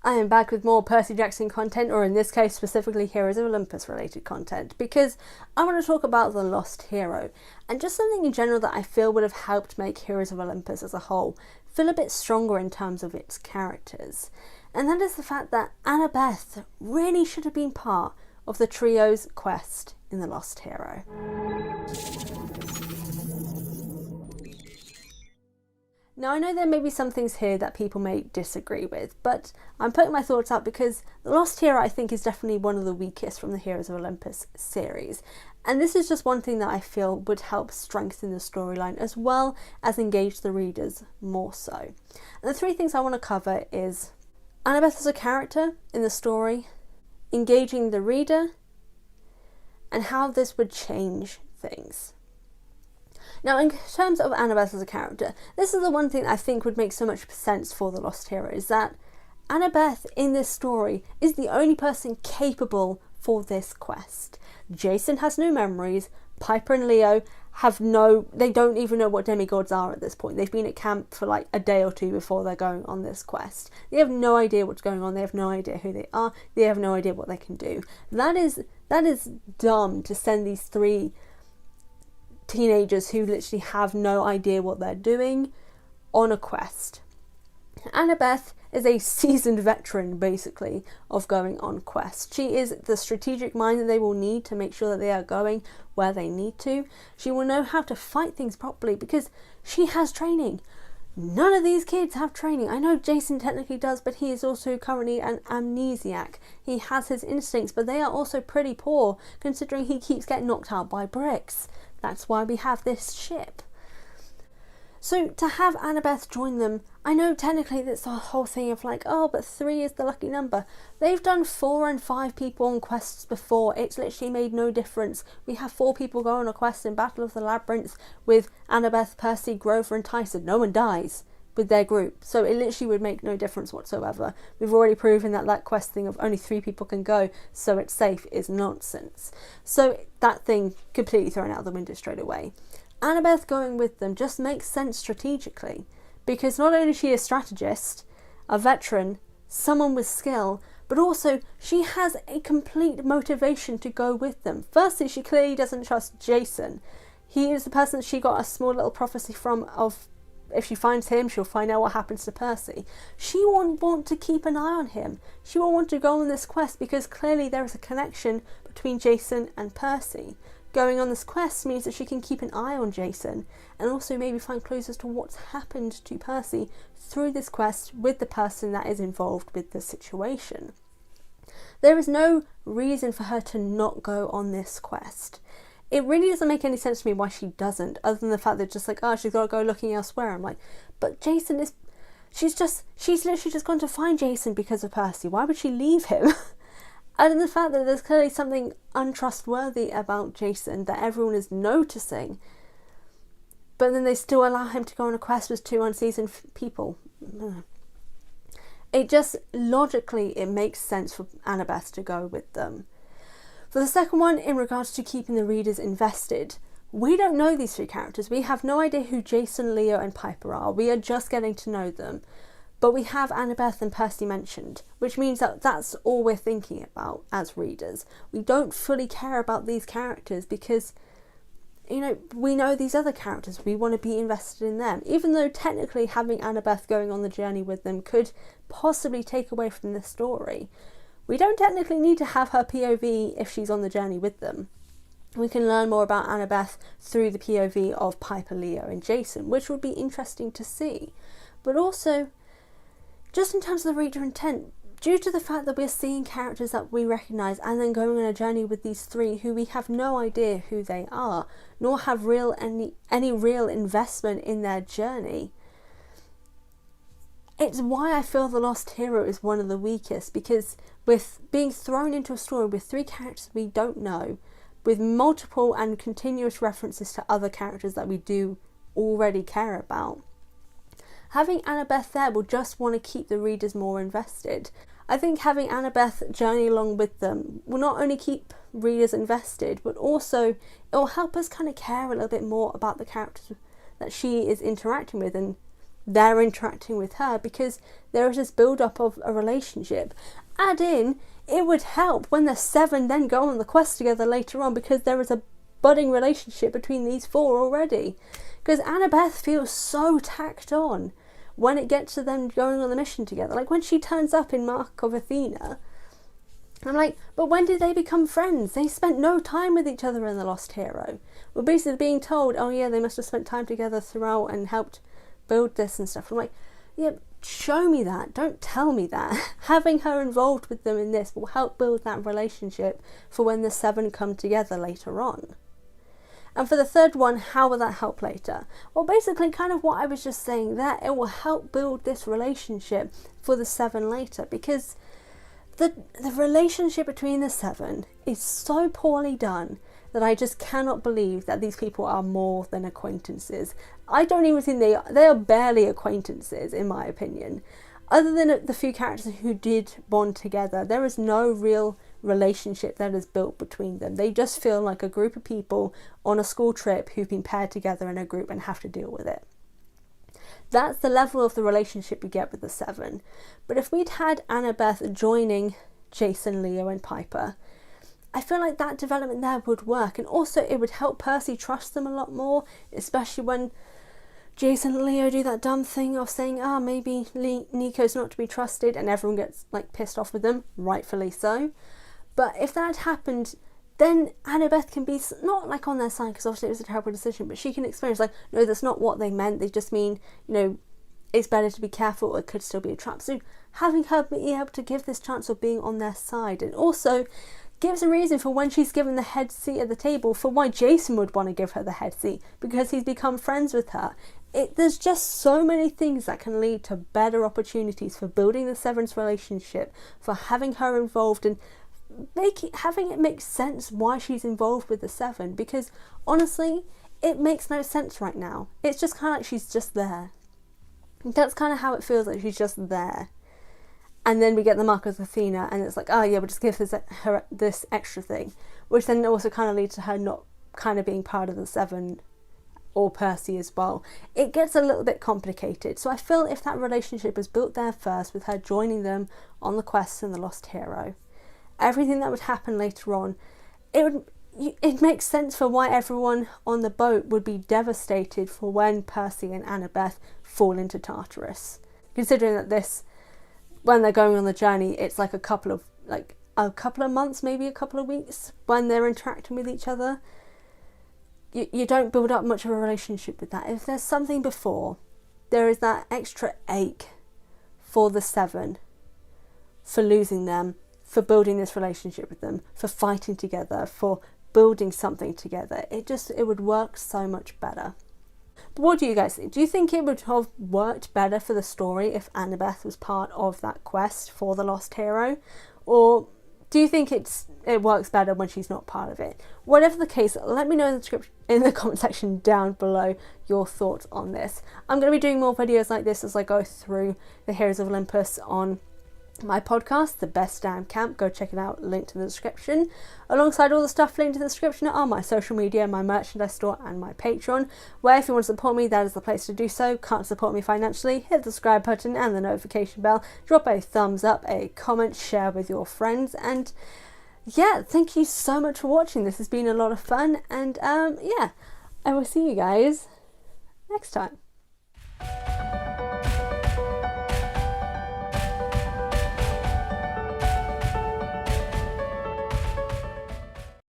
I am back with more Percy Jackson content, or in this case specifically Heroes of Olympus related content, because I want to talk about the Lost Hero, and just something in general that I feel would have helped make Heroes of Olympus as a whole feel a bit stronger in terms of its characters. And that is the fact that Annabeth really should have been part of the trio's quest in the Lost Hero. Now, I know there may be some things here that people may disagree with, but I'm putting my thoughts out because The Lost Hero, I think, is definitely one of the weakest from the Heroes of Olympus series. And this is just one thing that I feel would help strengthen the storyline as well as engage the readers more so. And the three things I want to cover is Annabeth as a character in the story, engaging the reader, and how this would change things. Now, in terms of Annabeth as a character, this is the one thing I think would make so much sense for the Lost Hero, is that Annabeth in this story is the only person capable for this quest. Jason has no memories, Piper and Leo they don't even know what demigods are at this point. They've been at camp for like a day or two before they're going on this quest. They have no idea what's going on, they have no idea who they are, they have no idea what they can do. That is dumb to send these three teenagers who literally have no idea what they're doing on a quest. Annabeth is a seasoned veteran, basically, of going on quests. She is the strategic mind that they will need to make sure that they are going where they need to. She will know how to fight things properly because she has training. None of these kids have training. I know Jason technically does, but he is also currently an amnesiac. He has his instincts, but they are also pretty poor, considering he keeps getting knocked out by bricks. That's why we have this ship. So to have Annabeth join them, I know technically that's the whole thing of like, oh, but 3 is the lucky number. They've done 4 and 5 people on quests before. It's literally made no difference. We have 4 people go on a quest in Battle of the Labyrinth with Annabeth, Percy, Grover and Tyson. No one dies with their group. So it literally would make no difference whatsoever. We've already proven that quest thing of only 3 people can go, so it's safe, is nonsense. So that thing completely thrown out the window straight away. Annabeth going with them just makes sense strategically, because not only is she a strategist, a veteran, someone with skill, but also she has a complete motivation to go with them. Firstly, she clearly doesn't trust Jason. He is the person she got a small little prophecy from of if she finds him, she'll find out what happens to Percy. She won't want to keep an eye on him. She won't want to go on this quest because clearly there is a connection between Jason and Percy. Going on this quest means that she can keep an eye on Jason and also maybe find clues as to what's happened to Percy through this quest with the person that is involved with the situation. There is no reason for her to not go on this quest. It really doesn't make any sense to me why she doesn't, other than the fact that just like, oh, she's got to go looking elsewhere. I'm like, but Jason is... She's literally just gone to find Jason because of Percy. Why would she leave him? And the fact that there's clearly something untrustworthy about Jason that everyone is noticing, but then they still allow him to go on a quest with 2 unseasoned people. It just, logically, it makes sense for Annabeth to go with them. For the second one, in regards to keeping the readers invested, we don't know these 3 characters. We have no idea who Jason, Leo and Piper are. We are just getting to know them. But we have Annabeth and Percy mentioned, which means that that's all we're thinking about as readers. We don't fully care about these characters because, you know, we know these other characters. We want to be invested in them. Even though technically having Annabeth going on the journey with them could possibly take away from the story, we don't technically need to have her POV if she's on the journey with them. We can learn more about Annabeth through the POV of Piper, Leo and Jason, which would be interesting to see. But also, just in terms of the reader intent, due to the fact that we're seeing characters that we recognise and then going on a journey with these 3 who we have no idea who they are, nor have any real investment in their journey, it's why I feel The Lost Hero is one of the weakest, because with being thrown into a story with 3 characters we don't know, with multiple and continuous references to other characters that we do already care about, having Annabeth there will just want to keep the readers more invested. I think having Annabeth journey along with them will not only keep readers invested, but also it will help us kind of care a little bit more about the characters that she is interacting with and they're interacting with her, because there is this build-up of a relationship. Add in, it would help when the 7 then go on the quest together later on, because there is a budding relationship between these 4 already. Because Annabeth feels so tacked on when it gets to them going on the mission together. Like when she turns up in Mark of Athena, I'm like, but when did they become friends? They spent no time with each other in The Lost Hero. We're basically being told, oh yeah, they must have spent time together throughout and helped build this and stuff. I'm like, yeah, show me that. Don't tell me that. Having her involved with them in this will help build that relationship for when the 7 come together later on. And for the third one, how will that help later? Well, basically kind of what I was just saying there, it will help build this relationship for the 7 later, because the relationship between the 7 is so poorly done that I just cannot believe that these people are more than acquaintances. I don't even think they are barely acquaintances, in my opinion. Other than the few characters who did bond together, there is no real relationship that is built between them. They just feel like a group of people on a school trip who've been paired together in a group and have to deal with it. That's the level of the relationship we get with the 7. But if we'd had Annabeth joining Jason, Leo and Piper, I feel like that development there would work, and also it would help Percy trust them a lot more, especially when Jason and Leo do that dumb thing of saying, maybe Nico's not to be trusted, and everyone gets like pissed off with them, rightfully so. But if that had happened, then Annabeth can be not like on their side, because obviously it was a terrible decision, but she can experience like, no, that's not what they meant. They just mean, it's better to be careful, or it could still be a trap. So having her be able to give this chance of being on their side, and also gives a reason for when she's given the head seat at the table for why Jason would want to give her the head seat, because he's become friends with her. There's just so many things that can lead to better opportunities for building the 7's relationship, for having her involved, and having it make sense why she's involved with the 7, because honestly it makes no sense right now. It's just kind of like she's just there. That's kind of how it feels, like she's just there. And then we get the Mark of Athena, and it's like, oh yeah, we'll just give her this extra thing, which then also kind of leads to her not kind of being part of the 7 or Percy as well. It gets a little bit complicated. So I feel if that relationship was built there first, with her joining them on the quest and the Lost Hero, everything that would happen later on, it makes sense for why everyone on the boat would be devastated for when Percy and Annabeth fall into Tartarus. Considering that when they're going on the journey, it's like a couple of months, maybe a couple of weeks when they're interacting with each other. You don't build up much of a relationship with that. If there's something before, there is that extra ache for the 7, for losing them, for building this relationship with them, for fighting together, for building something together. It would work so much better. But what do you guys think? Do you think it would have worked better for the story if Annabeth was part of that quest for the Lost Hero? Or do you think it works better when she's not part of it? Whatever the case, let me know in the comment section down below your thoughts on this. I'm going to be doing more videos like this as I go through the Heroes of Olympus on my podcast, The Best Damn Camp. Go check it out, linked in the description. Alongside all the stuff linked in the description are my social media, my merchandise store and my Patreon, where if you want to support me, that is the place to do so. Can't support me financially, hit the subscribe button and the notification bell, drop a thumbs up, a comment, share with your friends, and yeah, thank you so much for watching. This has been a lot of fun, and yeah, I will see you guys next time.